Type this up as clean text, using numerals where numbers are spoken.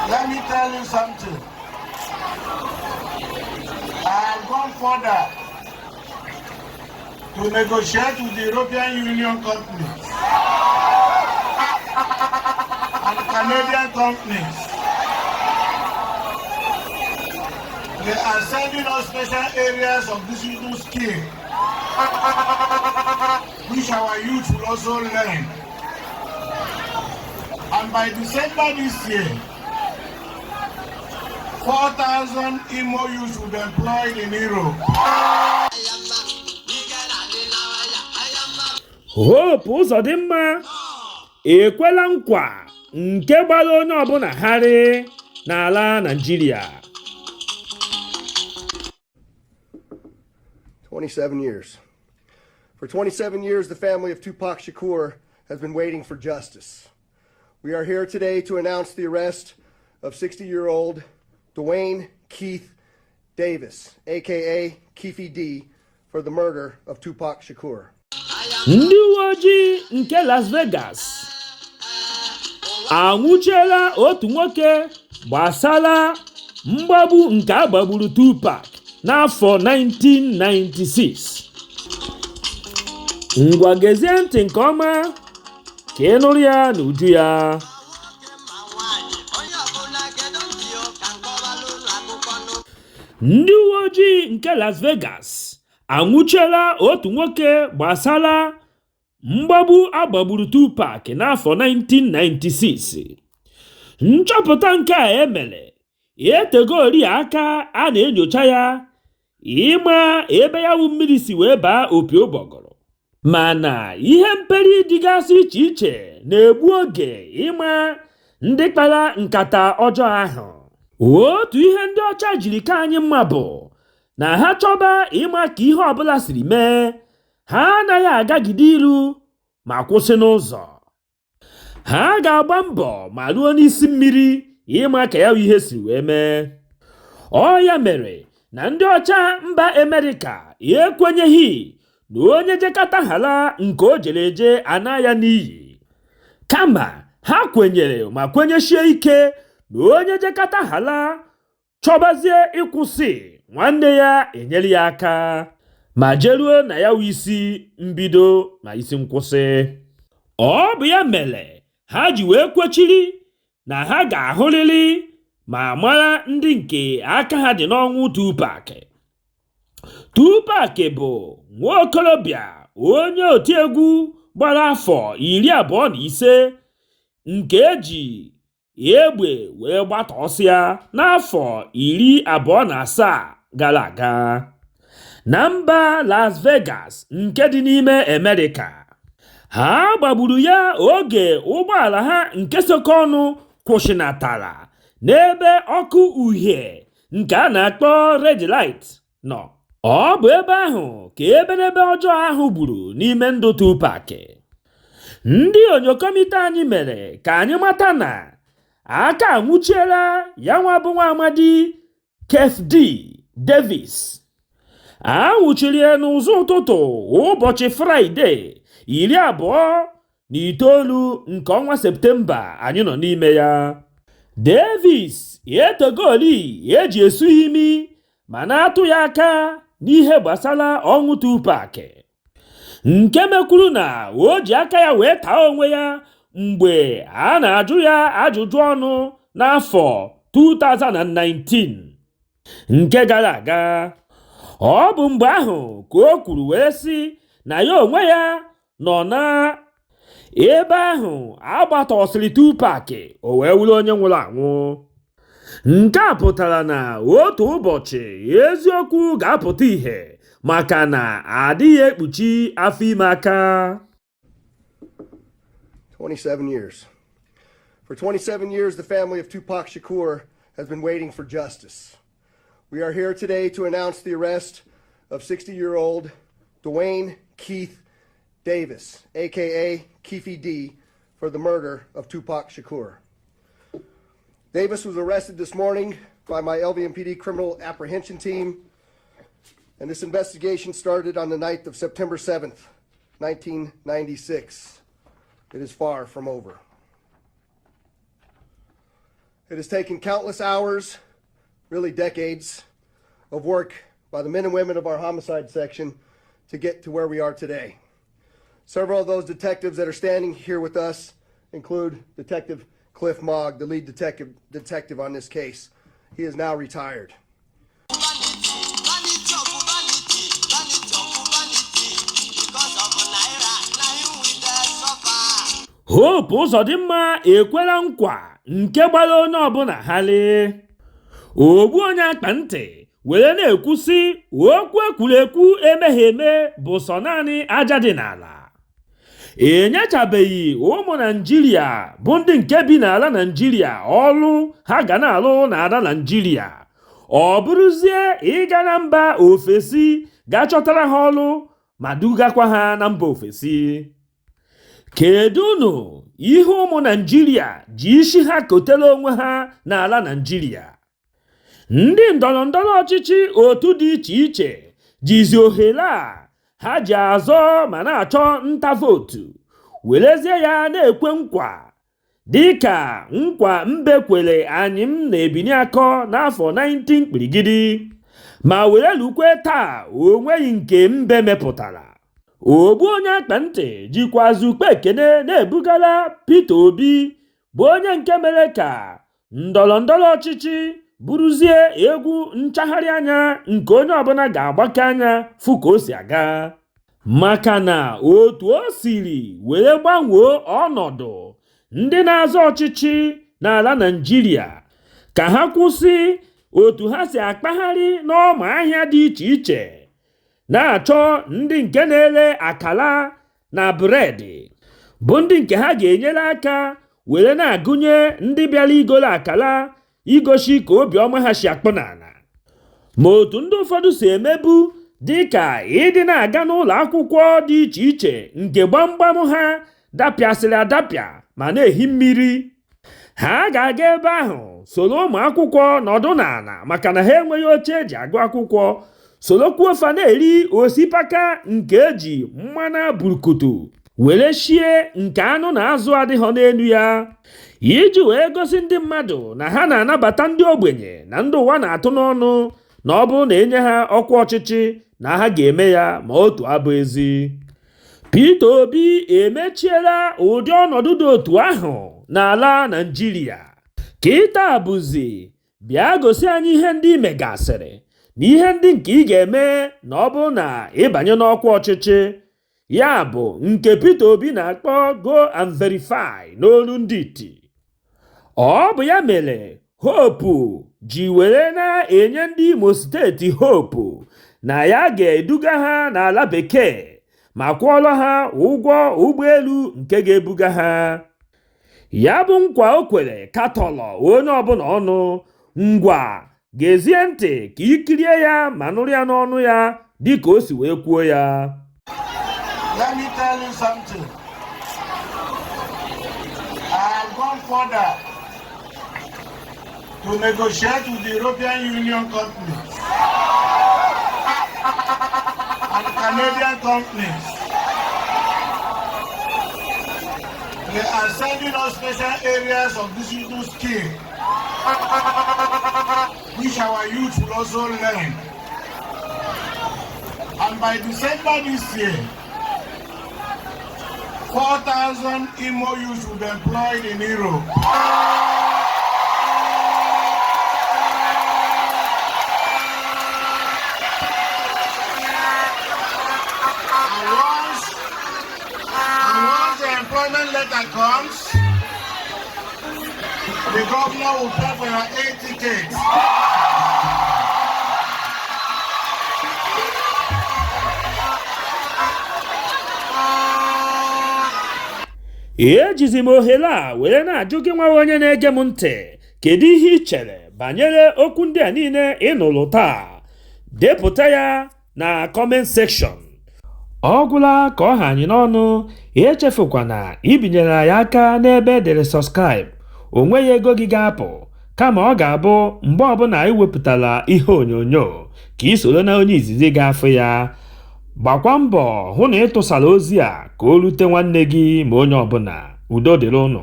Let me tell you something. I have gone further to negotiate with the European Union companies and Canadian companies. They are sending us special areas of digital skill, which our youth will also learn. And by December this year, 4,000 Igbo youths will be employed in Europe. Hope Uzodinma ekwela nkwa nke gbara onye ọbụla gharị n'ala Nigeria. 27 years. For 27 years, the family of Tupac Shakur has been waiting for justice. We are here today to announce the arrest of 60-year-old Dwayne Keith Davis, aka Keefy D, for the murder of Tupac Shakur. Ndị uwe ojii nke Las Vegas anwụchiela otu nwoke gbasara mgbagbu nke agbagburu Tupac n'afọ 1996. Ngwa gezie ntị nke ọma ka ị nụrụ ya n'uju ya. Ndị uwe ojii nke Las Vegas anwụchiela otu nwoke gbasara mgbagbu agbagburu Tupac n'afọ 1996. Nchọpụta nke a emere etegori aka a na-enyocha ya ịma ebe ya bụ mmiri si wee baa opi ụgbọgọrọ, mana ihe mperi dịgasị iche iche na-egbu oge ịma ndị kpara nkata ọjọọ ahụ. Otu ihe ndị ọcha jiri ka anyị mma bụ na ha chọba ịma ka ihe ọbụla siri mee, ha anaghị agagide iru ma kwụsị n'ụzọ. Ha ga-agba mbọ ma ruo n'isi mmiri ịma ka ya ihe si wee mee. Ọ ya mere na ndị ọcha mba Amerịka ekwenyeghị na onye jekata hala nke o jere eje ana ya n'iyi, kama ha kwenyere ma kwenyeshie ike na onye jekata hala chọbazie ịkwụsị, nwanne ya enyere ya aka ma jeruo na ya isi mbido ma isi nkwụsị. Ọ bụ ya mere ha ji wee kwechiri na ha ga-ahụrịrị ma mara ndị nke aka ha dị n'ọnwụ Tupac. Tupac bụ nwa okorobịa onye otiegwu gbara afọ 25 nke eji egbe wee gbatọsịa n'afọ 27 gara aga na mba Las Vegas nke dị n'ime Amerịka. Ha gbagburu ya oge ụgbọala ha nke sokọnụ kwụsịnatara n'ebe ọkụ uhie nke a na-akpọ red light nọ. Ọ bụ ebe ahụ ka eberebe ọjọọ ahụ gburu n'ime ndụ Tupac. Ndị onyokomite anyị mere ka anyị mata na aka anwụchiela ya nwa bụ nwa amadi Keefy D Davis. A nwụchiri ya n'ụzọ ụtụtụ ụbọchị Fraịde 29 nke ọnwa Septemba anyị nọ n'ime ya. Davis etogoli eji esu imi ma na-atụ ya aka n'ihe gbasara ọnwụ Tupac, nke mekwuru na o ji aka ya wee taa onwe ya mgbe a na-ajụ ya ajụjụ ọnụ n'afọ 2019 nke gara aga. Ọ bụ mgbe ahụ ka o kwuru wee sị na ya onwe ya nọ na ebe ahụ agbatọsịrị Tupac o wee wuru onye nwụrụ anwụ. Nke a pụtara na otu ụbọchị eziokwu ga-apụta ihe maka na adịghị ekpuchi afọ ime aka. 27 years. For 27 years, the family of Tupac Shakur has been waiting for justice. We are here today to announce the arrest of 60-year-old Dwayne Keith Davis, aka Keefy D, for the murder of Tupac Shakur. Davis was arrested this morning by my LVMPD criminal apprehension team, and this investigation started on the night of September 7th, 1996. It is far from over. It has taken countless hours, really decades, of work by the men and women of our homicide section to get to where we are today. Several of those detectives that are standing here with us include Detective Cliff Mogg, the lead detective on this case. He is now retired. Hope Uzodinma ekwela nkwa nke gbara onye ọbụla hali. Ogbu onye akpa ntị were na-ekwusi okwu ekwurekwu emeghe eme bụ sọ naanị aja dị n'ala. Enyechabeghị ụmụ Naịjirịa bụ ndị nke bi n'ala Naịjirịa ọrụ ha ga na-alụ n'ala Naịjirịa. Ọ bụrụzie ịga na mba ofesi ga-achọtara ha ọrụ ma dugakwa ha na mba ofesi. Kedu unu ihe ụmụ Naịjirịa ji isi ha kotere onwe ha n'ala Naịjirịa? Ndị ndọrọndọrọ ọchịchị otu dị iche iche jizi ohere a ha ji azọ ma na-achọ nta vootu werezie ya na-ekwe nkwa dịka nkwa mbe kwere anyị m na-ebinye akọ n'afọ 19 kpirigidi ma were lukwe taa onweghị nke mbe mepụtara. Ogbu onye akpa ntị jikwazi ukpe ekene na-ebugala Peter Obi bụ onye nke mere ka ndọrọndọrọ ọchịchị bụrụzie egwu nchagharị anya nke onye ọbụla ga-agbake anya fụ ka o si aga, maka na otu o siri were gbanwee ọnọdụ ndị na-azọ ọchịchị n'ala Naịjirịa ka ha kwụsị otu ha si akpagharị n'ọma ahịa dị iche iche na-achọ ndị nke na-ele akara na bụredị bụ ndị nke ha ga-enyere aka were na-agụnye ndị bịara igolo akara igosi ka obiọma ha si akpọ n'ala. Ma otu ndị ụfọdụ si emebu dịka ịdị na-aga n'ụlọ akwụkwọ dị iche iche nke gbamgbam ha dapịasịrị adapịa ma na-ehi mmiri, ha ga-aga ebe ahụ soro ụmụ akwụkwọ nọdụ n'ala maka na ha enweghị oche eji agụ akwụkwọ, sorokwu ofe na-eri osipaka nke eji mmanụ burkutu were shie nke anụ na azụ adịghọ n'elu ya, iji wee gosi ndị mmadụ na ha na-anabata ndị ogbenye na ndị ụwa na-atụ n'ọnụ na ọ bụrụ na enye ha ọkwa ọchịchị na ha ga-eme ya ma otu abụ ezi. Peter Obi emechiela ụdị ọnọdụ dị otu ahụ n'ala Naịjirịa. Kịta bụzi bịa gosi anyị ihe ndị imegasịrị na ihe ndị nke ị ga-eme na ọ bụrụ na ịbanye n'ọkwa ọchịchị, ya bụ nke Peter Obi na-akpọ go and verify n'olu ndị iti. Ọ bụ ya mere Hope ji were na-enye ndị Imo steeti Hope na ya ga-eduga ha n'ala bekee ma kwụọrọ ha ụgwọ ụgbọelu nke ga-ebuga ha. Ya bụ nkwa o kwere katọlọ onye ọbụla ọnụ. Ngwa gezie ntị ka ikirie ya ma nụrụ ya n'ọnụ ya dịka o si wee kwuo ya. Let me tell you something. I have gone further to negotiate with the European Union companies and Canadian companies. They are sending us special areas of digital skill, which our youth will also learn. And by December this year, 4,000 Igbo youths will be employed in Europe. And once the employment letter comes, the governor will pay for your 8 tickets. Ejizi m ohere a were na-ajụ gị nwa onye na-ege m ntị, kedu ihe ị chere banyere okwu ndị a niile ị nụrụ taa? Depụta ya na comment section. Ọ gwụla ka ọ ha anyị n'ọnụ, echefukwana ibinyere ya aka n'ebe edere subscribe. O nweghị ego gị ga-apụ, kama ọ ga-abụ mgbe ọbụla anyị wepụtara ihe onyonyo ka ị soro na onye izizi ga-afụ ya. Gbakwa mbọ hụ na ị tụsara ozi a ka o rute nwanne gị ma onye ọbụla. Udo dịrị unu.